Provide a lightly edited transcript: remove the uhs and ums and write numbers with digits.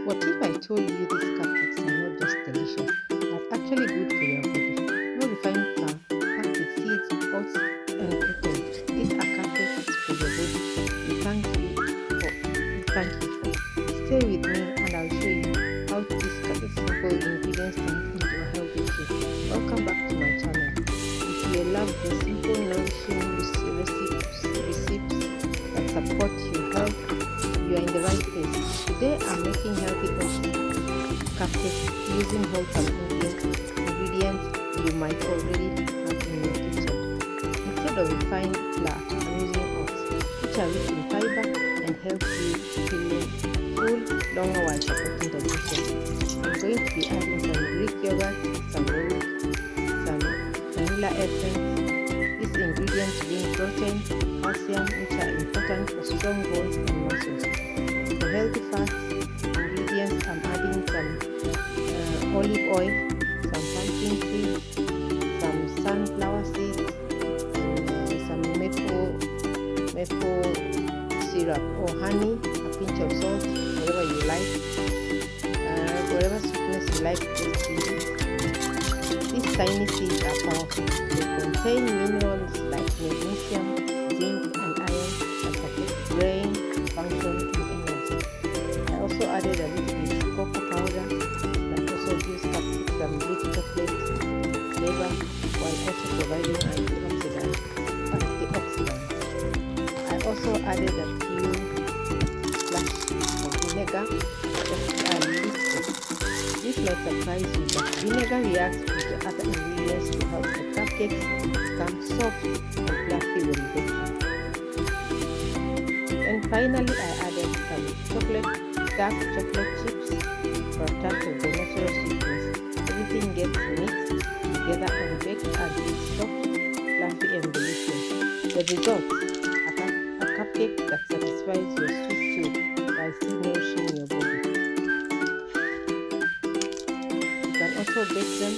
What if I told you these cupcakes are not just delicious, but actually good for your body? No refined flour, packed with seeds, oats, and gluten. These are cupcakes for your body. You can't live for. Stay with me and I'll show you how these simple ingredients can improve your healthy too. Welcome back to my channel. If you love the simple, nourishing recipes that support your health, you are in the right place. Today I'm making healthy oats cupcakes using wholesome ingredients you might already have in your kitchen. Instead of refined flour, I'm using oats, which are rich in fiber and help you feel full longer while supporting digestion. I'm going to be adding some Greek yogurt, some milk, some vanilla essence. These ingredients bring protein, calcium, which are important for strong bones and muscles. For healthy fats ingredients, I'm adding some olive oil, some pumpkin seeds, some sunflower seeds, and some maple syrup or honey, a pinch of salt, whatever you like, whatever sweetness you like, just use it. These tiny seeds are powerful. They contain minerals like magnesium, zinc, and iron that support brain function and energy. I also added a little bit of cocoa powder that also gives cupcakes some rich chocolate flavor while also providing antioxidants. I also added a few splashes of vinegar just to add liquid. This might surprise you, but vinegar reacts with the other ingredients to help the cupcakes become soft and fluffy when baking. And finally, I added some dark chocolate chips for a touch of the natural sweetness. Everything gets mixed together and baked and is soft, fluffy, and delicious. The result: a cupcake that satisfies your sweet tooth while still nourishing your body. You can also bake them